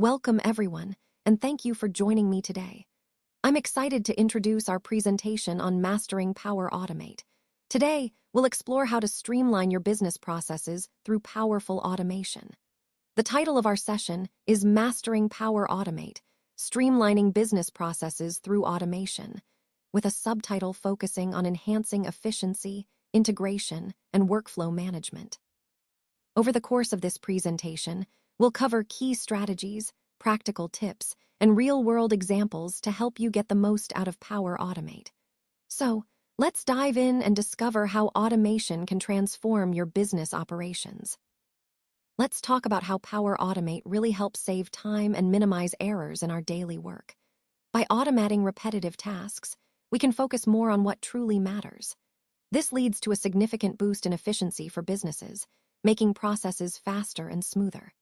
Welcome everyone, and thank you for joining me today. I'm excited to introduce our presentation on Mastering Power Automate. Today, we'll explore how to streamline your business processes through powerful automation. The title of our session is Mastering Power Automate, Streamlining Business Processes Through Automation, with a subtitle focusing on enhancing efficiency, integration, and workflow management. Over the course of this presentation, we'll cover key strategies, practical tips, and real-world examples to help you get the most out of Power Automate. So, let's dive in and discover how automation can transform your business operations. Let's talk about how Power Automate really helps save time and minimize errors in our daily work. By automating repetitive tasks, we can focus more on what truly matters. This leads to a significant boost in efficiency for businesses, making processes faster and smoother.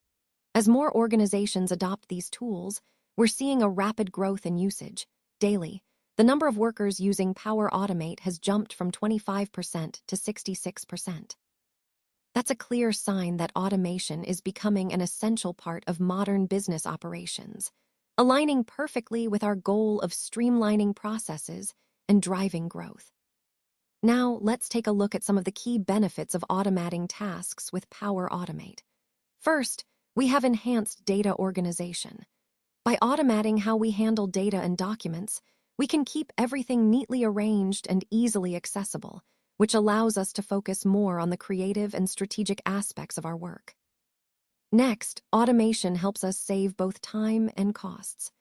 As more organizations adopt these tools, we're seeing a rapid growth in usage. Daily, the number of workers using Power Automate has jumped from 25% to 66%. That's a clear sign that automation is becoming an essential part of modern business operations, aligning perfectly with our goal of streamlining processes and driving growth. Now, let's take a look at some of the key benefits of automating tasks with Power Automate. First, we have enhanced data organization. By automating how we handle data and documents, we can keep everything neatly arranged and easily accessible, which allows us to focus more on the creative and strategic aspects of our work. Next, automation helps us save both time and costs.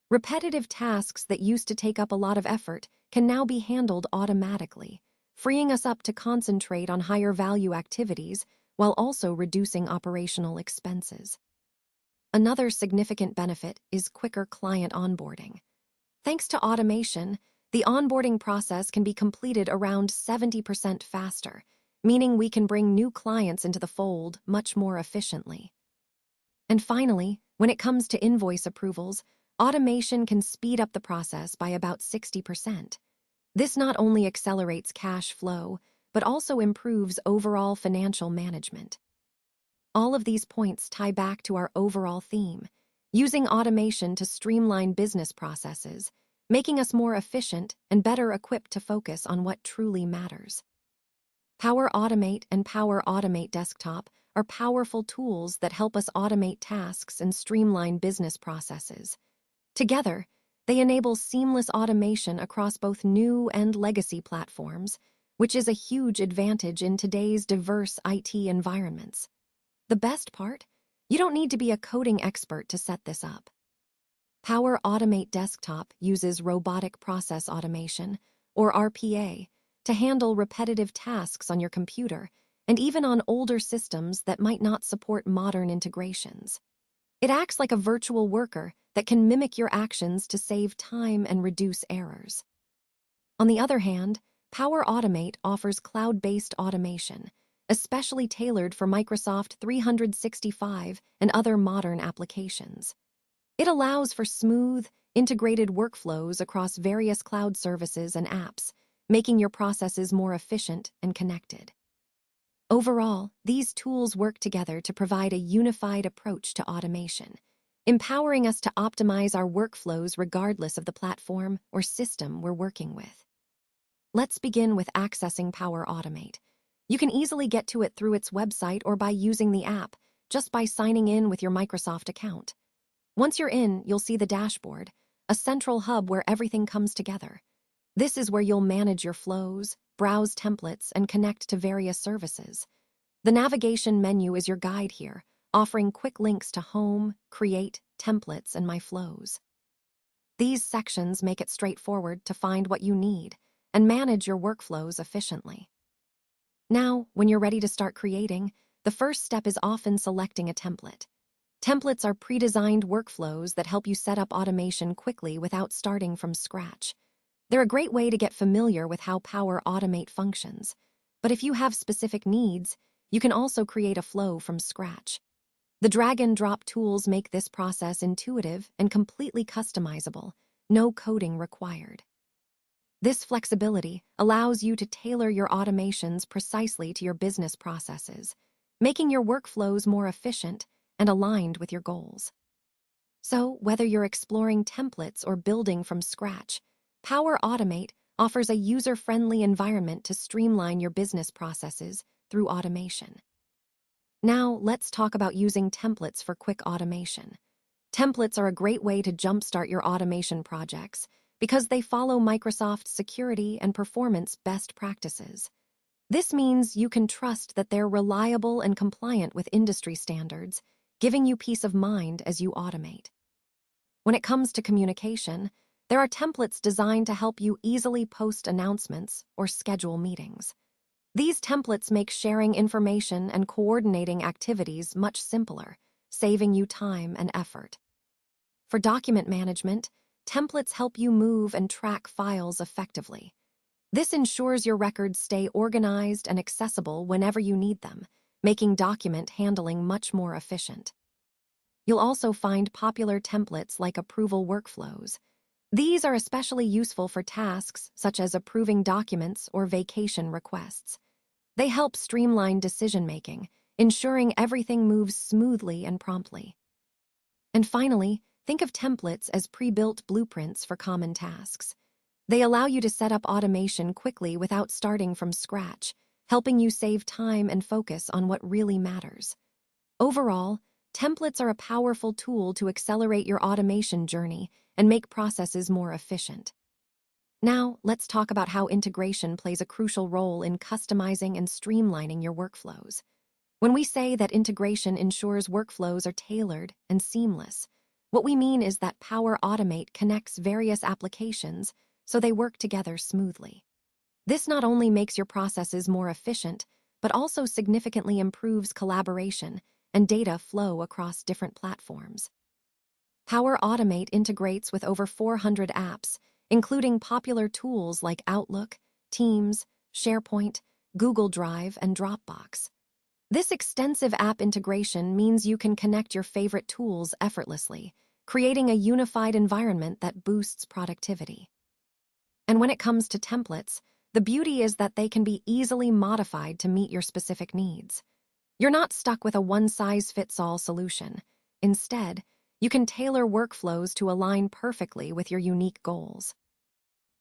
Repetitive tasks that used to take up a lot of effort can now be handled automatically, freeing us up to concentrate on higher-value activities while also reducing operational expenses. Another significant benefit is quicker client onboarding. Thanks to automation, the onboarding process can be completed around 70% faster, meaning we can bring new clients into the fold much more efficiently. And finally, when it comes to invoice approvals, automation can speed up the process by about 60%. This not only accelerates cash flow, but also improves overall financial management. All of these points tie back to our overall theme, using automation to streamline business processes, making us more efficient and better equipped to focus on what truly matters. Power Automate and Power Automate Desktop are powerful tools that help us automate tasks and streamline business processes. Together, they enable seamless automation across both new and legacy platforms, which is a huge advantage in today's diverse IT environments. The best part? You don't need to be a coding expert to set this up. Power Automate Desktop uses robotic process automation, or RPA, to handle repetitive tasks on your computer and even on older systems that might not support modern integrations. It acts like a virtual worker that can mimic your actions to save time and reduce errors. On the other hand, Power Automate offers cloud-based automation, especially tailored for Microsoft 365 and other modern applications. It allows for smooth, integrated workflows across various cloud services and apps, making your processes more efficient and connected. Overall, these tools work together to provide a unified approach to automation, empowering us to optimize our workflows regardless of the platform or system we're working with. Let's begin with accessing Power Automate. You can easily get to it through its website or by using the app, just by signing in with your Microsoft account. Once you're in, you'll see the dashboard, a central hub where everything comes together. This is where you'll manage your flows, browse templates, and connect to various services. The navigation menu is your guide here, offering quick links to Home, Create, Templates, and My Flows. These sections make it straightforward to find what you need and manage your workflows efficiently. Now, when you're ready to start creating, the first step is often selecting a template. Templates are pre-designed workflows that help you set up automation quickly without starting from scratch. They're a great way to get familiar with how Power Automate functions, but if you have specific needs, you can also create a flow from scratch. The drag-and-drop tools make this process intuitive and completely customizable, no coding required. This flexibility allows you to tailor your automations precisely to your business processes, making your workflows more efficient and aligned with your goals. So, whether you're exploring templates or building from scratch, Power Automate offers a user-friendly environment to streamline your business processes through automation. Now, let's talk about using templates for quick automation. Templates are a great way to jumpstart your automation projects because they follow Microsoft's security and performance best practices. This means you can trust that they're reliable and compliant with industry standards, giving you peace of mind as you automate. When it comes to communication, there are templates designed to help you easily post announcements or schedule meetings. These templates make sharing information and coordinating activities much simpler, saving you time and effort. For document management, templates help you move and track files effectively. This ensures your records stay organized and accessible whenever you need them, making document handling much more efficient. You'll also find popular templates like approval workflows. These are especially useful for tasks such as approving documents or vacation requests. They help streamline decision-making, ensuring everything moves smoothly and promptly. And finally, think of templates as pre-built blueprints for common tasks. They allow you to set up automation quickly without starting from scratch, helping you save time and focus on what really matters. Overall, templates are a powerful tool to accelerate your automation journey and make processes more efficient. Now, let's talk about how integration plays a crucial role in customizing and streamlining your workflows. When we say that integration ensures workflows are tailored and seamless, what we mean is that Power Automate connects various applications so they work together smoothly. This not only makes your processes more efficient, but also significantly improves collaboration and data flow across different platforms. Power Automate integrates with over 400 apps, including popular tools like Outlook, Teams, SharePoint, Google Drive, and Dropbox. This extensive app integration means you can connect your favorite tools effortlessly, creating a unified environment that boosts productivity. And when it comes to templates, the beauty is that they can be easily modified to meet your specific needs. You're not stuck with a one-size-fits-all solution. Instead, you can tailor workflows to align perfectly with your unique goals.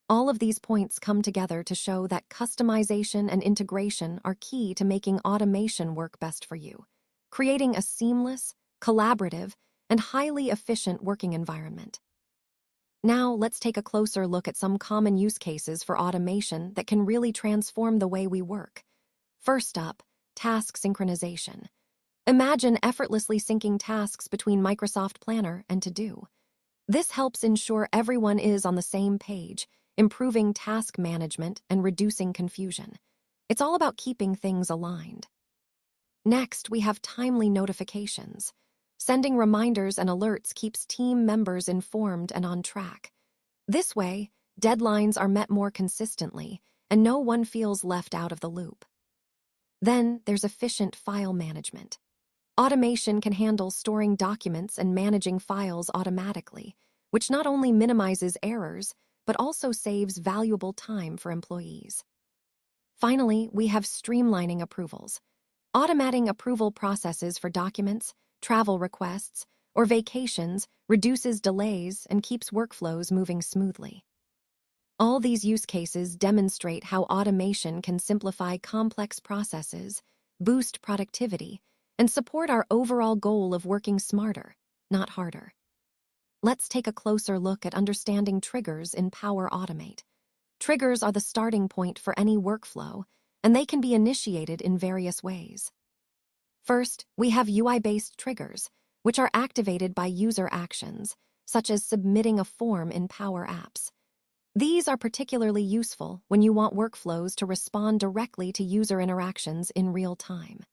All of these points come together to show that customization and integration are key to making automation work best for you, creating a seamless, collaborative, and highly efficient working environment. Now, let's take a closer look at some common use cases for automation that can really transform the way we work. First up, task synchronization. Imagine effortlessly syncing tasks between Microsoft Planner and To-Do. This helps ensure everyone is on the same page, improving task management and reducing confusion. It's all about keeping things aligned. Next, we have timely notifications. Sending reminders and alerts keeps team members informed and on track. This way, deadlines are met more consistently, and no one feels left out of the loop. Then, there's efficient file management. Automation can handle storing documents and managing files automatically, which not only minimizes errors, but also saves valuable time for employees. Finally, we have streamlining approvals. Automating approval processes for documents, travel requests, or vacations reduces delays and keeps workflows moving smoothly. All these use cases demonstrate how automation can simplify complex processes, boost productivity, and support our overall goal of working smarter, not harder. Let's take a closer look at understanding triggers in Power Automate. Triggers are the starting point for any workflow, and they can be initiated in various ways. First, we have UI-based triggers, which are activated by user actions, such as submitting a form in Power Apps. These are particularly useful when you want workflows to respond directly to user interactions in real time.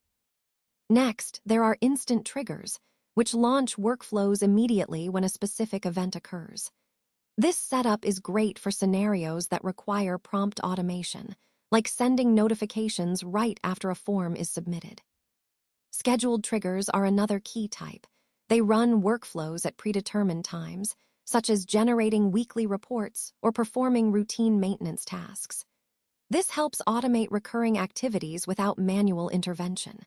Next, there are instant triggers, which launch workflows immediately when a specific event occurs. This setup is great for scenarios that require prompt automation, like sending notifications right after a form is submitted. Scheduled triggers are another key type. They run workflows at predetermined times, such as generating weekly reports or performing routine maintenance tasks. This helps automate recurring activities without manual intervention.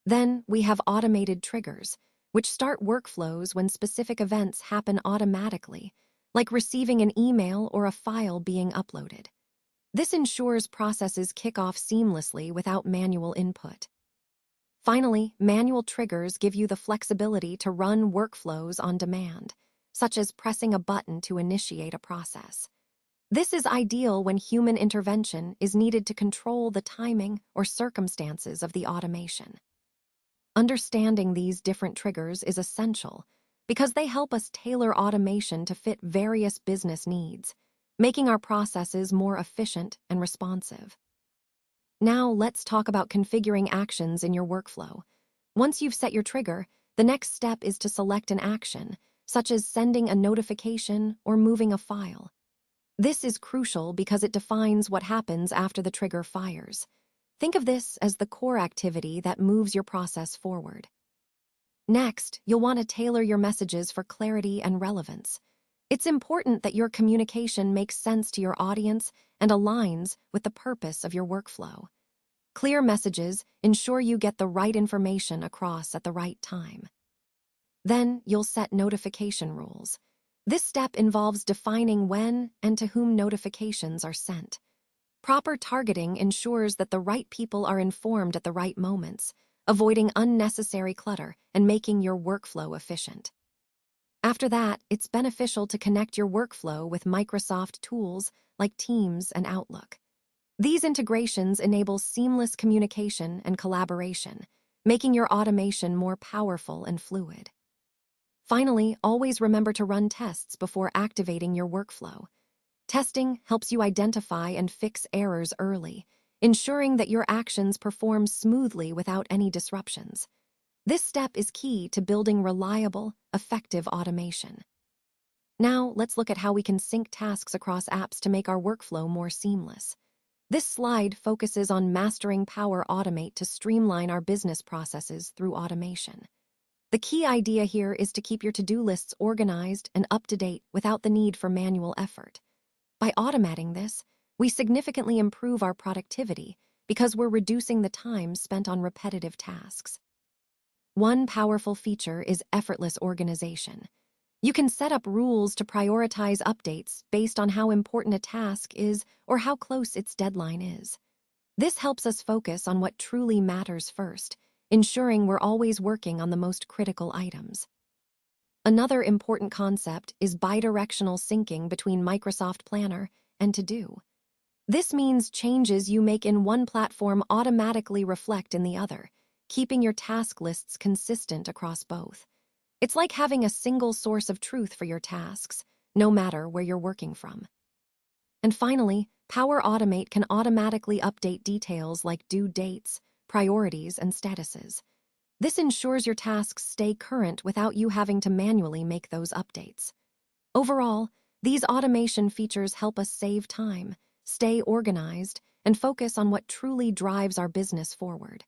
Then we have automated triggers, which start workflows when specific events happen automatically, like receiving an email or a file being uploaded. This ensures processes kick off seamlessly without manual input. Finally, manual triggers give you the flexibility to run workflows on demand, such as pressing a button to initiate a process. This is ideal when human intervention is needed to control the timing or circumstances of the automation. Understanding these different triggers is essential because they help us tailor automation to fit various business needs, making our processes more efficient and responsive. Now let's talk about configuring actions in your workflow. Once you've set your trigger, the next step is to select an action, such as sending a notification or moving a file. This is crucial because it defines what happens after the trigger fires. Think of this as the core activity that moves your process forward. Next, you'll want to tailor your messages for clarity and relevance. It's important that your communication makes sense to your audience and aligns with the purpose of your workflow. Clear messages ensure you get the right information across at the right time. Then, you'll set notification rules. This step involves defining when and to whom notifications are sent. Proper targeting ensures that the right people are informed at the right moments, avoiding unnecessary clutter and making your workflow efficient. After that, it's beneficial to connect your workflow with Microsoft tools like Teams and Outlook. These integrations enable seamless communication and collaboration, making your automation more powerful and fluid. Finally, always remember to run tests before activating your workflow. Testing helps you identify and fix errors early, ensuring that your actions perform smoothly without any disruptions. This step is key to building reliable, effective automation. Now, let's look at how we can sync tasks across apps to make our workflow more seamless. This slide focuses on mastering Power Automate to streamline our business processes through automation. The key idea here is to keep your to-do lists organized and up to date without the need for manual effort. By automating this, we significantly improve our productivity because we're reducing the time spent on repetitive tasks. One powerful feature is effortless organization. You can set up rules to prioritize updates based on how important a task is or how close its deadline is. This helps us focus on what truly matters first, ensuring we're always working on the most critical items. Another important concept is bidirectional syncing between Microsoft Planner and To-Do. This means changes you make in one platform automatically reflect in the other, keeping your task lists consistent across both. It's like having a single source of truth for your tasks, no matter where you're working from. And finally, Power Automate can automatically update details like due dates, priorities, and statuses. This ensures your tasks stay current without you having to manually make those updates. Overall, these automation features help us save time, stay organized, and focus on what truly drives our business forward.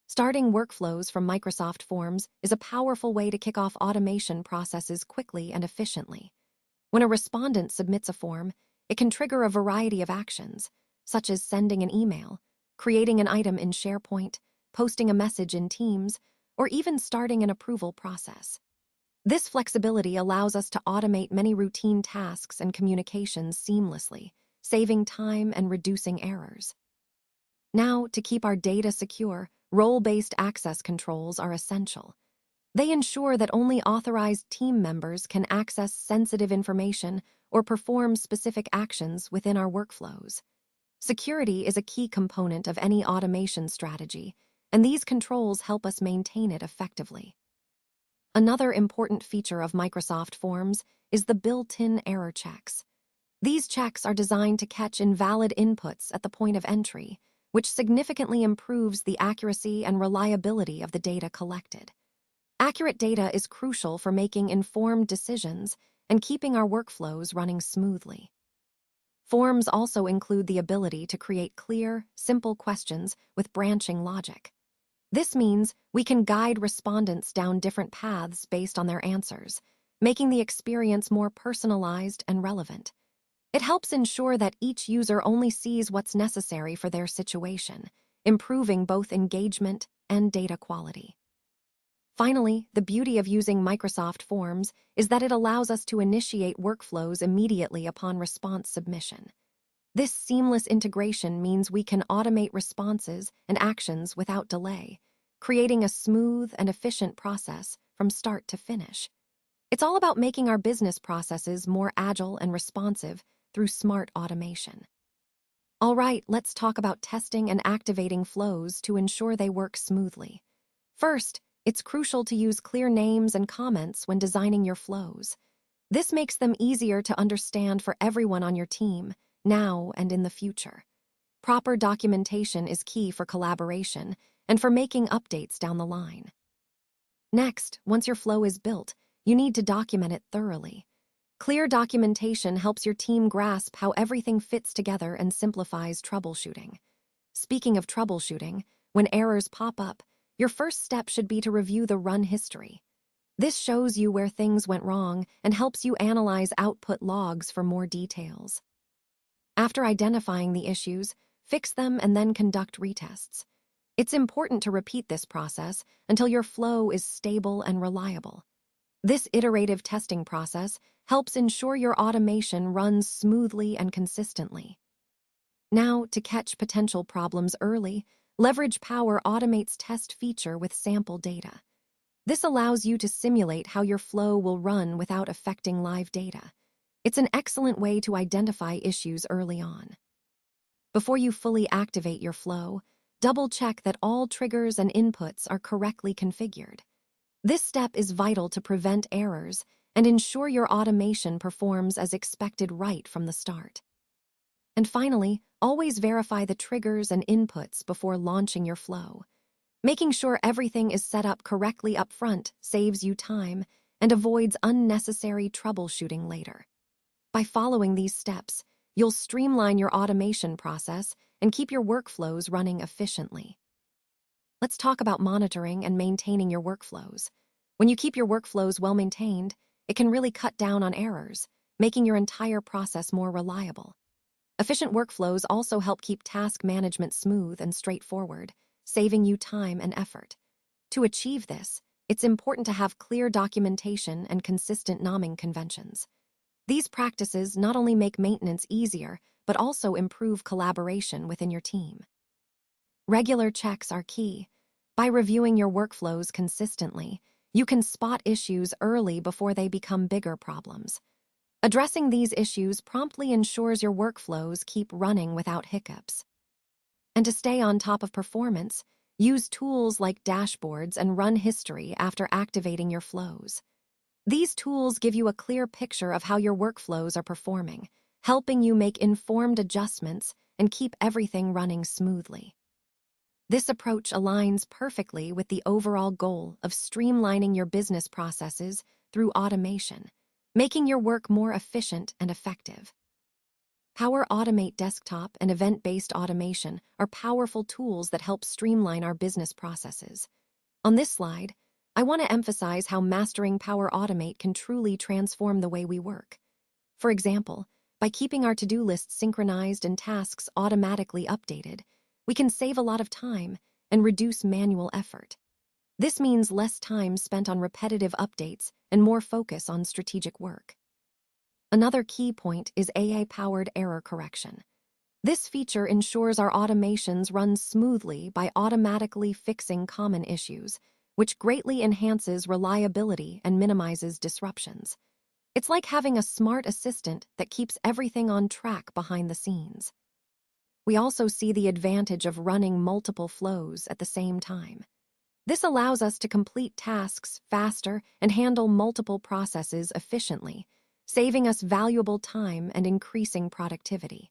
Starting workflows from Microsoft Forms is a powerful way to kick off automation processes quickly and efficiently. When a respondent submits a form, it can trigger a variety of actions, such as sending an email, creating an item in SharePoint, posting a message in Teams, or even starting an approval process. This flexibility allows us to automate many routine tasks and communications seamlessly, saving time and reducing errors. Now, to keep our data secure, role-based access controls are essential. They ensure that only authorized team members can access sensitive information or perform specific actions within our workflows. Security is a key component of any automation strategy, and these controls help us maintain it effectively. Another important feature of Microsoft Forms is the built-in error checks. These checks are designed to catch invalid inputs at the point of entry, which significantly improves the accuracy and reliability of the data collected. Accurate data is crucial for making informed decisions and keeping our workflows running smoothly. Forms also include the ability to create clear, simple questions with branching logic. This means we can guide respondents down different paths based on their answers, making the experience more personalized and relevant. It helps ensure that each user only sees what's necessary for their situation, improving both engagement and data quality. Finally, the beauty of using Microsoft Forms is that it allows us to initiate workflows immediately upon response submission. This seamless integration means we can automate responses and actions without delay, creating a smooth and efficient process from start to finish. It's all about making our business processes more agile and responsive through smart automation. All right, let's talk about testing and activating flows to ensure they work smoothly. First, it's crucial to use clear names and comments when designing your flows. This makes them easier to understand for everyone on your team, now and in the future. Proper documentation is key for collaboration and for making updates down the line. Next, once your flow is built, you need to document it thoroughly. Clear documentation helps your team grasp how everything fits together and simplifies troubleshooting. Speaking of troubleshooting, when errors pop up, your first step should be to review the run history. This shows you where things went wrong and helps you analyze output logs for more details. After identifying the issues, fix them and then conduct retests. It's important to repeat this process until your flow is stable and reliable. This iterative testing process helps ensure your automation runs smoothly and consistently. Now, to catch potential problems early, leverage Power Automate's test feature with sample data. This allows you to simulate how your flow will run without affecting live data. It's an excellent way to identify issues early on. Before you fully activate your flow, double-check that all triggers and inputs are correctly configured. This step is vital to prevent errors and ensure your automation performs as expected right from the start. And finally, always verify the triggers and inputs before launching your flow. Making sure everything is set up correctly up front saves you time and avoids unnecessary troubleshooting later. By following these steps, you'll streamline your automation process and keep your workflows running efficiently. Let's talk about monitoring and maintaining your workflows. When you keep your workflows well maintained, it can really cut down on errors, making your entire process more reliable. Efficient workflows also help keep task management smooth and straightforward, saving you time and effort. To achieve this, it's important to have clear documentation and consistent naming conventions. These practices not only make maintenance easier, but also improve collaboration within your team. Regular checks are key. By reviewing your workflows consistently, you can spot issues early before they become bigger problems. Addressing these issues promptly ensures your workflows keep running without hiccups. And to stay on top of performance, use tools like dashboards and run history after activating your flows. These tools give you a clear picture of how your workflows are performing, helping you make informed adjustments and keep everything running smoothly. This approach aligns perfectly with the overall goal of streamlining your business processes through automation, making your work more efficient and effective. Power Automate Desktop and event-based automation are powerful tools that help streamline our business processes. On this slide, I want to emphasize how mastering Power Automate can truly transform the way we work. For example, by keeping our to-do lists synchronized and tasks automatically updated, we can save a lot of time and reduce manual effort. This means less time spent on repetitive updates and more focus on strategic work. Another key point is AI-powered error correction. This feature ensures our automations run smoothly by automatically fixing common issues, which greatly enhances reliability and minimizes disruptions. It's like having a smart assistant that keeps everything on track behind the scenes. We also see the advantage of running multiple flows at the same time. This allows us to complete tasks faster and handle multiple processes efficiently, saving us valuable time and increasing productivity.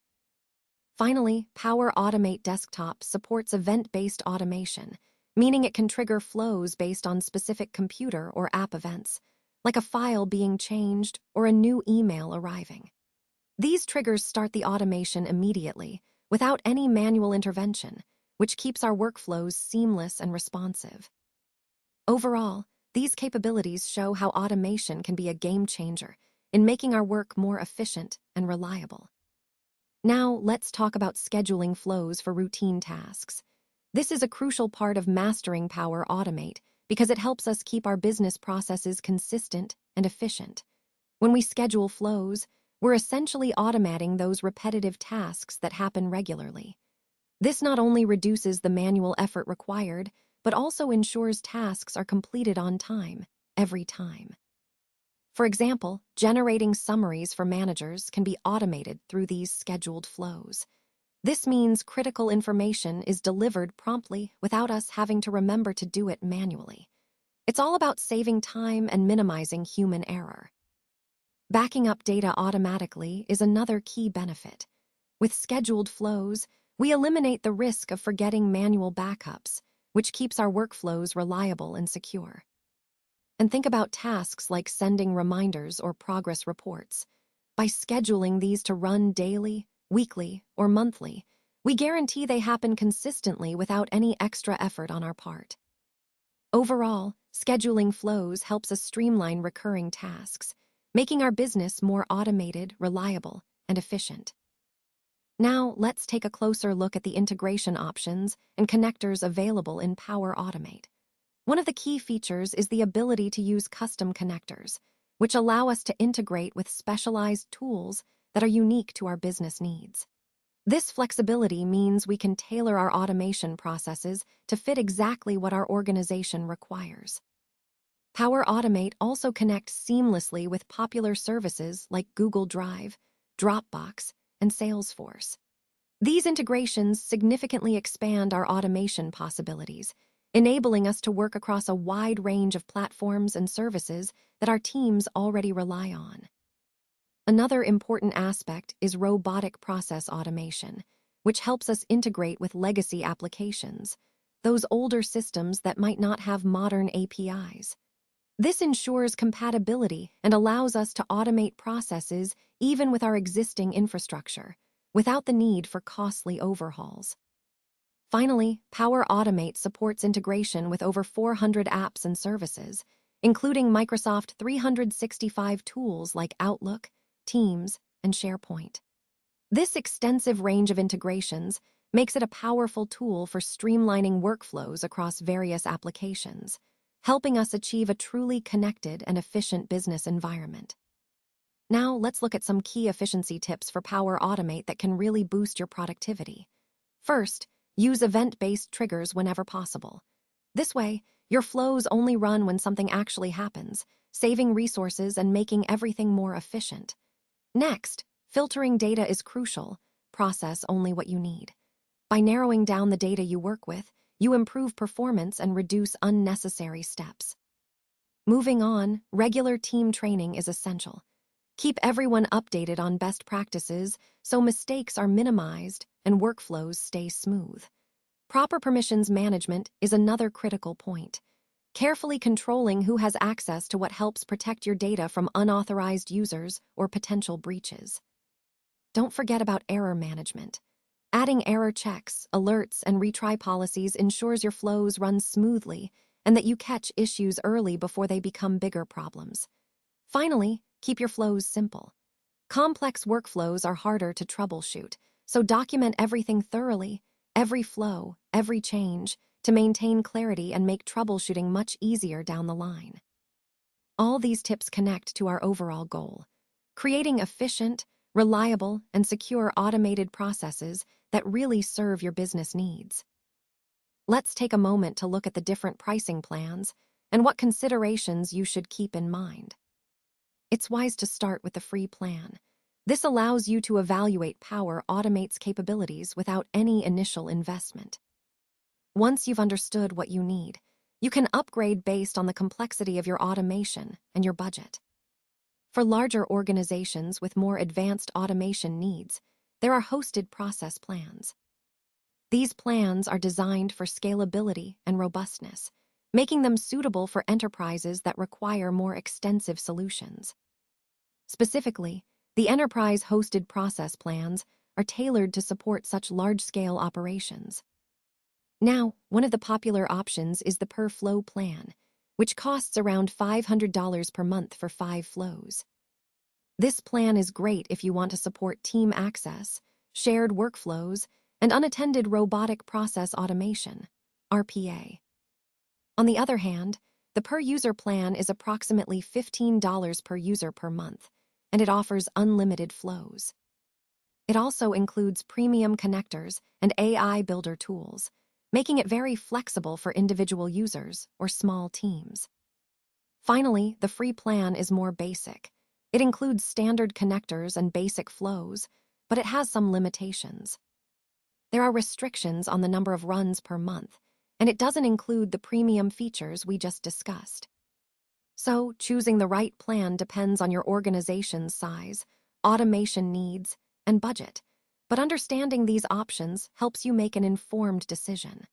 Finally, Power Automate Desktop supports event-based automation, meaning it can trigger flows based on specific computer or app events, like a file being changed or a new email arriving. These triggers start the automation immediately, without any manual intervention, which keeps our workflows seamless and responsive. Overall, these capabilities show how automation can be a game changer in making our work more efficient and reliable. Now, let's talk about scheduling flows for routine tasks. This is a crucial part of mastering Power Automate because it helps us keep our business processes consistent and efficient. When we schedule flows, we're essentially automating those repetitive tasks that happen regularly. This not only reduces the manual effort required, but also ensures tasks are completed on time, every time. For example, generating summaries for managers can be automated through these scheduled flows. This means critical information is delivered promptly without us having to remember to do it manually. It's all about saving time and minimizing human error. Backing up data automatically is another key benefit. With scheduled flows, we eliminate the risk of forgetting manual backups, which keeps our workflows reliable and secure. And think about tasks like sending reminders or progress reports. By scheduling these to run daily, weekly, or monthly, we guarantee they happen consistently without any extra effort on our part. Overall, scheduling flows helps us streamline recurring tasks, making our business more automated, reliable, and efficient. Now, let's take a closer look at the integration options and connectors available in Power Automate. One of the key features is the ability to use custom connectors, which allow us to integrate with specialized tools that are unique to our business needs. This flexibility means we can tailor our automation processes to fit exactly what our organization requires. Power Automate also connects seamlessly with popular services like Google Drive, Dropbox, and Salesforce. These integrations significantly expand our automation possibilities, enabling us to work across a wide range of platforms and services that our teams already rely on. Another important aspect is robotic process automation, which helps us integrate with legacy applications, those older systems that might not have modern APIs. This ensures compatibility and allows us to automate processes even with our existing infrastructure, without the need for costly overhauls. Finally, Power Automate supports integration with over 400 apps and services, including Microsoft 365 tools like Outlook, Teams, and SharePoint. This extensive range of integrations makes it a powerful tool for streamlining workflows across various applications, helping us achieve a truly connected and efficient business environment. Now, let's look at some key efficiency tips for Power Automate that can really boost your productivity. First, use event-based triggers whenever possible. This way, your flows only run when something actually happens, saving resources and making everything more efficient. Next, filtering data is crucial. Process only what you need. By narrowing down the data you work with, you improve performance and reduce unnecessary steps. Moving on, regular team training is essential. Keep everyone updated on best practices so mistakes are minimized and workflows stay smooth. Proper permissions management is another critical point. Carefully controlling who has access to what helps protect your data from unauthorized users or potential breaches. Don't forget about error management. Adding error checks, alerts, and retry policies ensures your flows run smoothly and that you catch issues early before they become bigger problems. Finally, keep your flows simple. Complex workflows are harder to troubleshoot, so document everything thoroughly, every flow, every change, to maintain clarity and make troubleshooting much easier down the line. All these tips connect to our overall goal: creating efficient, reliable, and secure automated processes that really serve your business needs. Let's take a moment to look at the different pricing plans and what considerations you should keep in mind. It's wise to start with the free plan. This allows you to evaluate Power Automate's capabilities without any initial investment. Once you've understood what you need, you can upgrade based on the complexity of your automation and your budget. For larger organizations with more advanced automation needs, there are hosted process plans. These plans are designed for scalability and robustness, making them suitable for enterprises that require more extensive solutions. Specifically, the enterprise-hosted process plans are tailored to support such large-scale operations. Now, one of the popular options is the per-flow plan, which costs around $500 per month for 5 flows. This plan is great if you want to support team access, shared workflows, and unattended robotic process automation, RPA. On the other hand, the per-user plan is approximately $15 per user per month, and it offers unlimited flows. It also includes premium connectors and AI builder tools, making it very flexible for individual users or small teams. Finally, the free plan is more basic. It includes standard connectors and basic flows, but it has some limitations. There are restrictions on the number of runs per month, and it doesn't include the premium features we just discussed. So, choosing the right plan depends on your organization's size, automation needs, and budget, but understanding these options helps you make an informed decision.